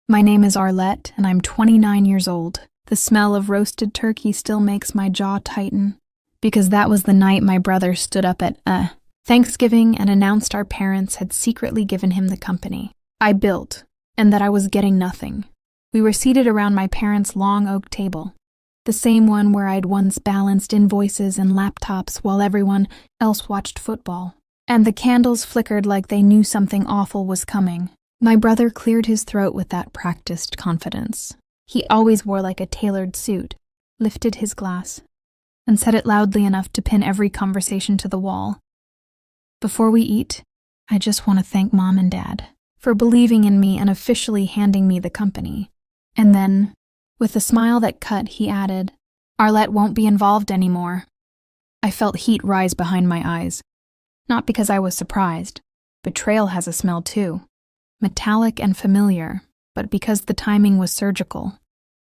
My name is Arlette, and I'm 29 years old. The smell of roasted turkey still makes my jaw tighten, because that was the night my brother stood up at Thanksgiving and announced our parents had secretly given him the company I built, and that I was getting nothing. We were seated around my parents' long oak table, the same one where I'd once balanced invoices and laptops while everyone else watched football. And the candles flickered like they knew something awful was coming. My brother cleared his throat with that practiced confidence. He always wore like a tailored suit, lifted his glass, and said it loudly enough to pin every conversation to the wall. Before we eat, I just want to thank Mom and Dad for believing in me and officially handing me the company. And then, with a smile that cut, he added, Arlette won't be involved anymore. I felt heat rise behind my eyes. Not because I was surprised. Betrayal has a smell too. Metallic and familiar, but because the timing was surgical,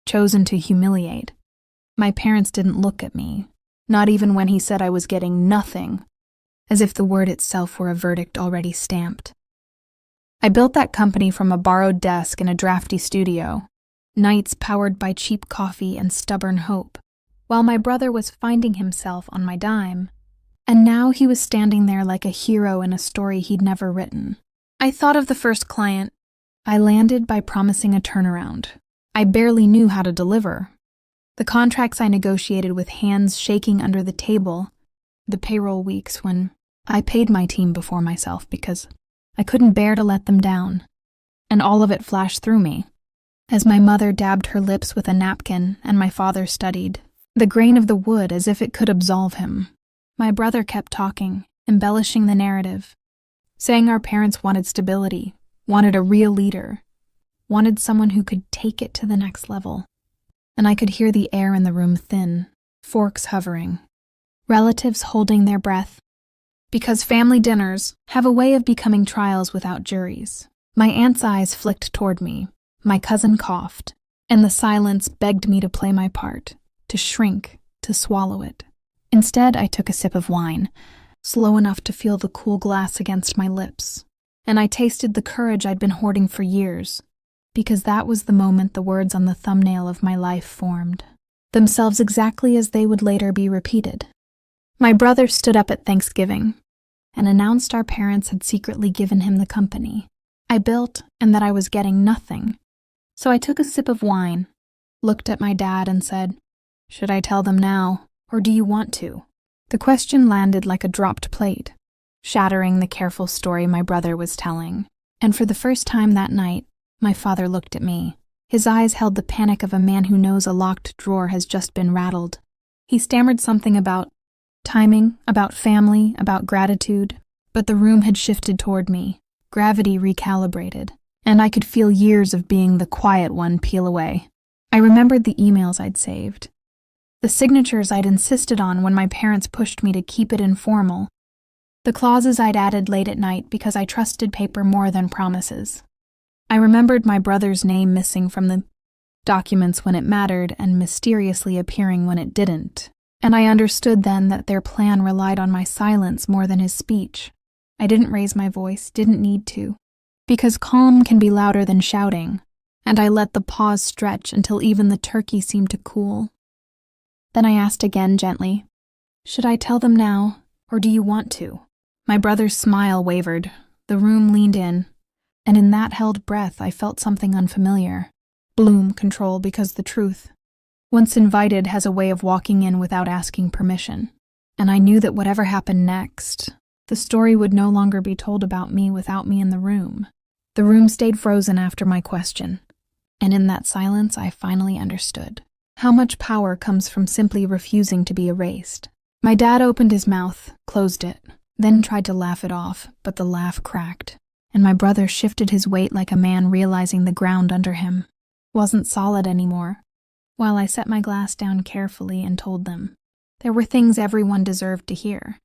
chosen to humiliate. My parents didn't look at me, not even when he said I was getting nothing, as if the word itself were a verdict already stamped. I built that company from a borrowed desk in a drafty studio, nights powered by cheap coffee and stubborn hope, while my brother was finding himself on my dime, and now he was standing there like a hero in a story he'd never written. I thought of the first client. I landed by promising a turnaround. I barely knew how to deliver. The contracts I negotiated with hands shaking under the table, the payroll weeks when I paid my team before myself because I couldn't bear to let them down, and all of it flashed through me. As my mother dabbed her lips with a napkin and my father studied, the grain of the wood as if it could absolve him, my brother kept talking, embellishing the narrative, saying our parents wanted stability, wanted a real leader, wanted someone who could take it to the next level. And I could hear the air in the room thin, forks hovering, relatives holding their breath, because family dinners have a way of becoming trials without juries. My aunt's eyes flicked toward me, my cousin coughed, and the silence begged me to play my part, to shrink, to swallow it. Instead, I took a sip of wine, slow enough to feel the cool glass against my lips, and I tasted the courage I'd been hoarding for years, because that was the moment the words on the thumbnail of my life formed, themselves exactly as they would later be repeated. My brother stood up at Thanksgiving and announced our parents had secretly given him the company I built and that I was getting nothing. So I took a sip of wine, looked at my dad and said, "Should I tell them now, or do you want to?" The question landed like a dropped plate, shattering the careful story my brother was telling. And for the first time that night, my father looked at me. His eyes held the panic of a man who knows a locked drawer has just been rattled. He stammered something about timing, about family, about gratitude, but the room had shifted toward me, gravity recalibrated, and I could feel years of being the quiet one peel away. I remembered the emails I'd saved, the signatures I'd insisted on when my parents pushed me to keep it informal, the clauses I'd added late at night because I trusted paper more than promises. I remembered my brother's name missing from the documents when it mattered and mysteriously appearing when it didn't. And I understood then that their plan relied on my silence more than his speech. I didn't raise my voice, didn't need to, because calm can be louder than shouting, and I let the pause stretch until even the turkey seemed to cool. Then I asked again gently, "Should I tell them now, or do you want to?" My brother's smile wavered, the room leaned in, and in that held breath I felt something unfamiliar. Bloom control, because the truth, once invited, has a way of walking in without asking permission. And I knew that whatever happened next, the story would no longer be told about me without me in the room. The room stayed frozen after my question, and in that silence I finally understood how much power comes from simply refusing to be erased. My dad opened his mouth, closed it, then tried to laugh it off, but the laugh cracked, and my brother shifted his weight like a man realizing the ground under him wasn't solid anymore. While I set my glass down carefully and told them there were things everyone deserved to hear.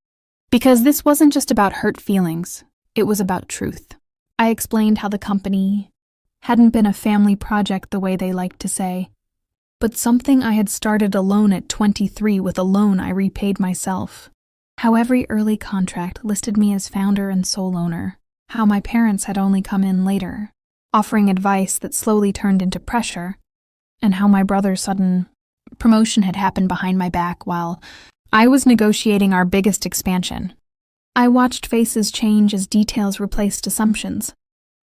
Because this wasn't just about hurt feelings, it was about truth. I explained how the company hadn't been a family project the way they liked to say, but something I had started alone at 23 with a loan I repaid myself. How every early contract listed me as founder and sole owner. How my parents had only come in later, offering advice that slowly turned into pressure, and how my brother's sudden promotion had happened behind my back while I was negotiating our biggest expansion. I watched faces change as details replaced assumptions,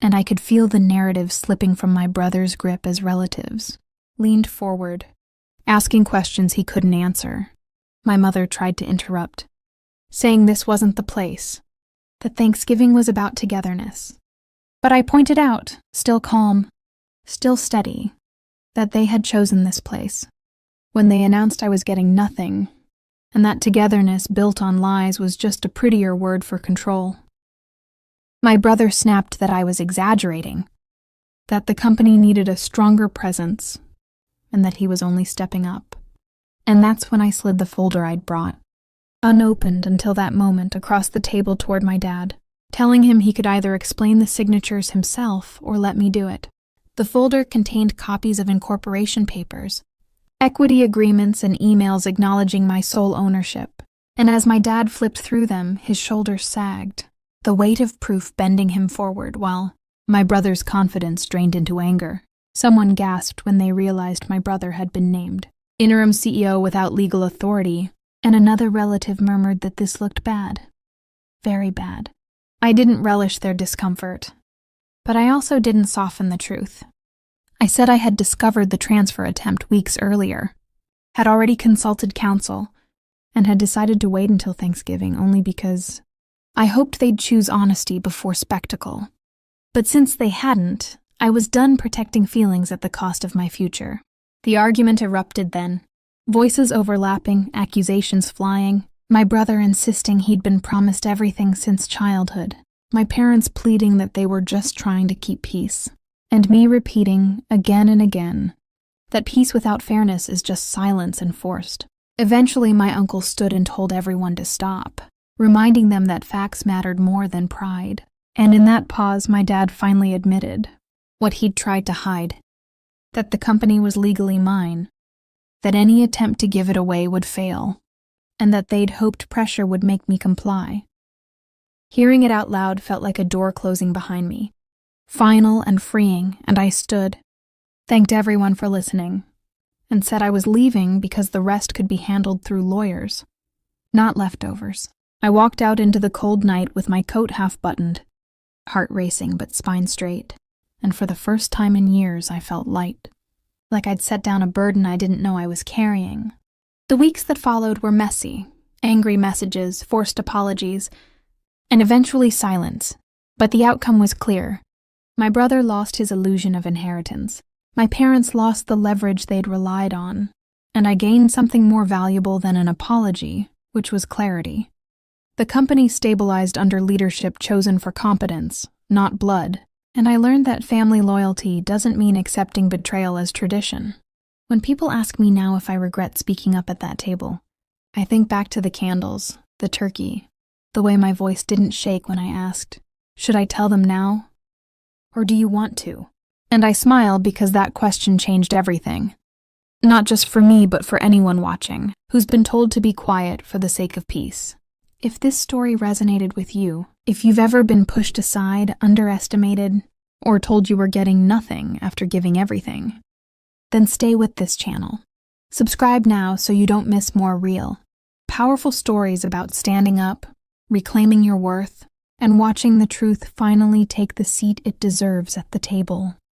and I could feel the narrative slipping from my brother's grip as relatives leaned forward, asking questions he couldn't answer. My mother tried to interrupt, saying this wasn't the place, that Thanksgiving was about togetherness. But I pointed out, still calm, still steady, that they had chosen this place when they announced I was getting nothing, and that togetherness built on lies was just a prettier word for control. My brother snapped that I was exaggerating, that the company needed a stronger presence, and that he was only stepping up. And that's when I slid the folder I'd brought, unopened until that moment, across the table toward my dad, telling him he could either explain the signatures himself or let me do it. The folder contained copies of incorporation papers, equity agreements, and emails acknowledging my sole ownership. And as my dad flipped through them, his shoulders sagged, the weight of proof bending him forward, while my brother's confidence drained into anger. Someone gasped when they realized my brother had been named interim CEO without legal authority, and another relative murmured that this looked bad. Very bad. I didn't relish their discomfort, but I also didn't soften the truth. I said I had discovered the transfer attempt weeks earlier, had already consulted counsel, and had decided to wait until Thanksgiving only because I hoped they'd choose honesty before spectacle. But since they hadn't, I was done protecting feelings at the cost of my future. The argument erupted then, voices overlapping, accusations flying, my brother insisting he'd been promised everything since childhood, my parents pleading that they were just trying to keep peace, and me repeating again and again that peace without fairness is just silence enforced. Eventually, my uncle stood and told everyone to stop, reminding them that facts mattered more than pride. And in that pause, my dad finally admitted what he'd tried to hide, that the company was legally mine, that any attempt to give it away would fail, and that they'd hoped pressure would make me comply. Hearing it out loud felt like a door closing behind me, final and freeing, and I stood, thanked everyone for listening, and said I was leaving because the rest could be handled through lawyers, not leftovers. I walked out into the cold night with my coat half buttoned, heart racing but spine straight, and for the first time in years I felt light, like I'd set down a burden I didn't know I was carrying. The weeks that followed were messy, angry messages, forced apologies, and eventually silence, but the outcome was clear. My brother lost his illusion of inheritance. My parents lost the leverage they'd relied on, and I gained something more valuable than an apology, which was clarity. The company stabilized under leadership chosen for competence, not blood, and I learned that family loyalty doesn't mean accepting betrayal as tradition. When people ask me now if I regret speaking up at that table, I think back to the candles, the turkey, the way my voice didn't shake when I asked, "Should I tell them now? Or do you want to?" And I smile because that question changed everything. Not just for me, but for anyone watching, who's been told to be quiet for the sake of peace. If this story resonated with you, if you've ever been pushed aside, underestimated, or told you were getting nothing after giving everything, then stay with this channel. Subscribe now so you don't miss more real, powerful stories about standing up, reclaiming your worth, and watching the truth finally take the seat it deserves at the table.